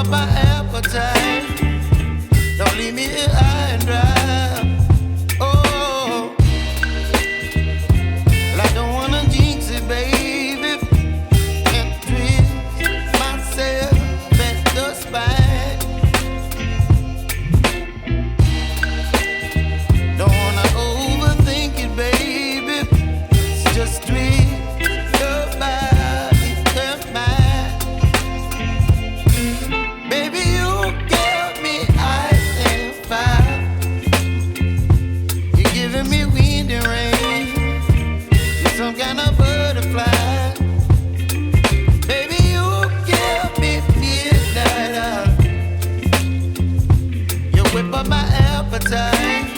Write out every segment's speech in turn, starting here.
up my appetite. Don't leave me here high and dry. Oh, well, I don't wanna jinx it, baby, and twist myself at the spine. Don't wanna overthink it, baby. It's just twist your body and mine. Baby, you give me ice and fire. You're giving me wind and rain. You're some kind of butterfly. Baby, you give me midnight. You whip up my appetite.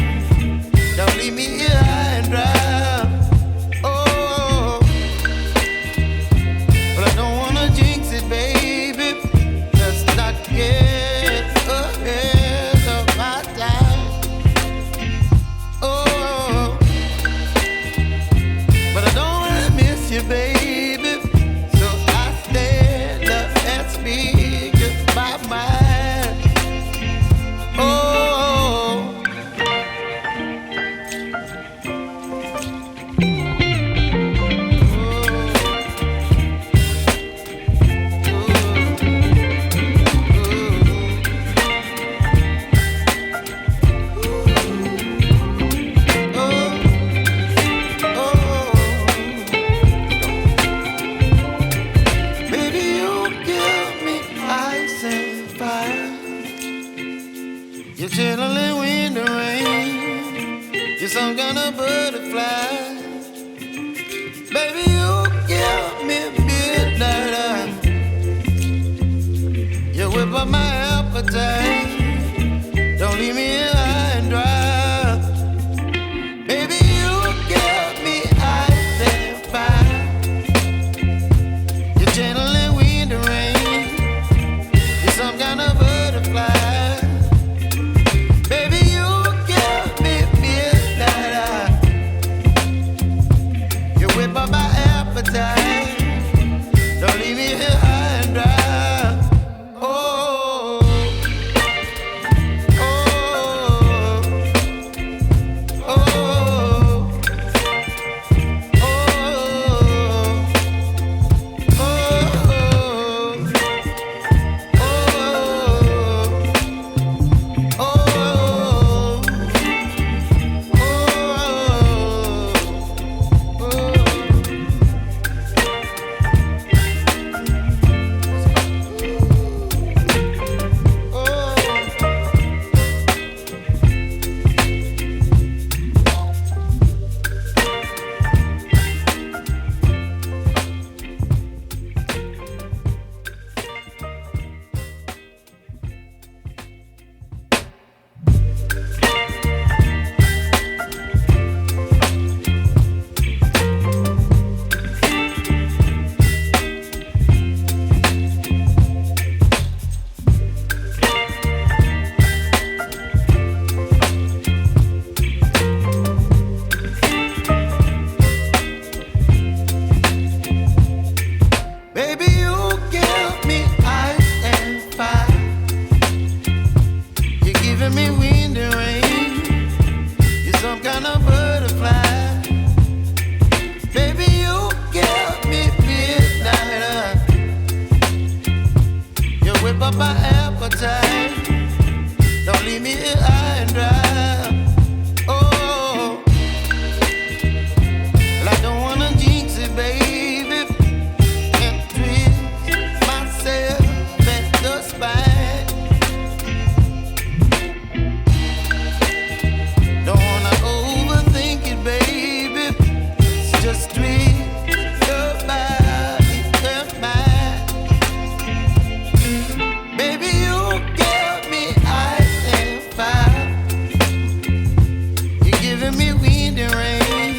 Don't leave me here high and dry. Oh, but I don't wanna jinx it, baby. Let's not get ahead of my time. Oh, but I don't wanna miss you, baby. So I stand up and speak my mind. Oh. Baby, you give me ice and fire. You're channeling wind and rain. You're some kind of butterfly. Baby, you give me midnight. You whip up my appetite. Don't leave me here high and dry. Baby, you give me ice and fire. You're channeling wind and rain. You're some kind of butterfly. Baby, you give me midnight. You whip up my appetite. Don't leave me here high and dry. Oh, oh, oh, oh, baby, you give me ice and fire. You're giving me wind and rain. You're some kind of butterfly. Baby, you give me midnight. You whip up my appetite. Don't leave me here high and dry. Oh, well, I don't wanna jinx it, baby, and twist myself at the spine. Don't wanna overthink it, baby. It's just twist your body and mine. Baby, you give me ice and fire. You're giving me wind and rain.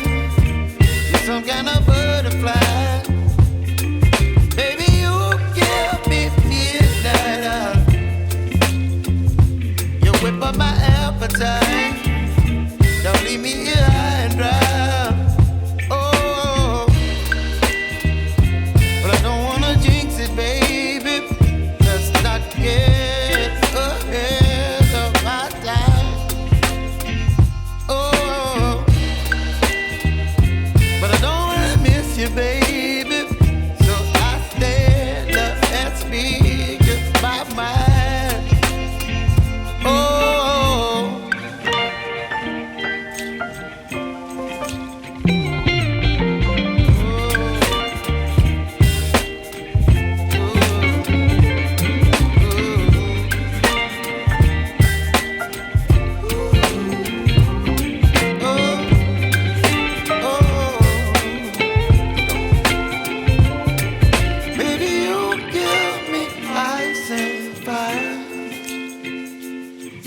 You're some kind of butterfly. Baby, you give me midnight. You whip up my appetite. Don't leave me here high and dry. Oh, well, I don't wanna jinx it, baby. Let's not get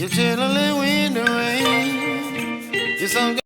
You're chilling in the rain. You're some